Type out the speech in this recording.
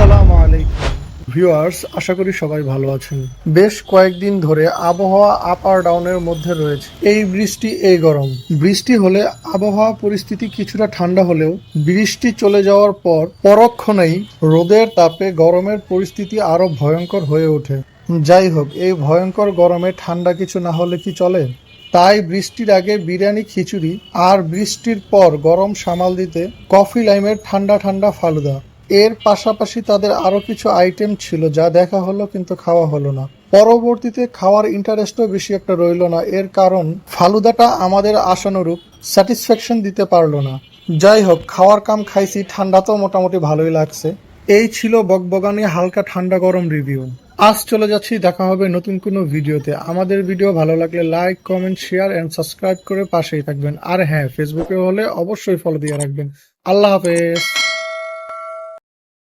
আসসালামু আলাইকুম ভিউয়ার্স, আশা করি সবাই ভালো আছেন। বেশ কয়েকদিন ধরে আবহাওয়া আপ আর ডাউনের মধ্যে রয়েছে। এই বৃষ্টি, এই গরম। বৃষ্টি হলে আবহাওয়া পরিস্থিতি কিছুটা ঠান্ডা হলেও বৃষ্টি চলে যাওয়ার পর পরক্ষণেই রোদের তাপে গরমের পরিস্থিতি আরো ভয়ঙ্কর হয়ে ওঠে। যাই হোক, এই ভয়ঙ্কর গরমে ঠান্ডা কিছু না হলে কি চলে? তাই বৃষ্টির আগে বিরিয়ানি, খিচুড়ি, আর বৃষ্টির পর গরম সামাল দিতে কফি লাইমের ঠান্ডা ঠান্ডা ফালুদা। এর পাশাপাশি তাদের আরো কিছু আইটেম ছিল যা দেখা হলো কিন্তু খাওয়া হলো না। পরবর্তীতে খাওয়ার ইন্টারেস্টও বেশি একটা রইল না, এর কারণ ফালুদাটা আমাদের আশানুরূপ স্যাটিসফ্যাকশন দিতে পারলো না। যাই হোক, খাওয়ার কাম খাইছি, ঠান্ডা তো মোটামুটি ভালোই লাগছে। এই ছিল বকবগানি হালকা ঠান্ডা গরম রিভিউ। আজ চলে যাচ্ছি, দেখা হবে নতুন কোনো ভিডিওতে। আমাদের ভিডিও ভালো লাগলে like, comment, share and subscribe করে পাশেই থাকবেন। আর হ্যাঁ, ফেসবুকে হলে অবশ্যই ফলো দিয়ে রাখবেন। আল্লাহ হাফেজ।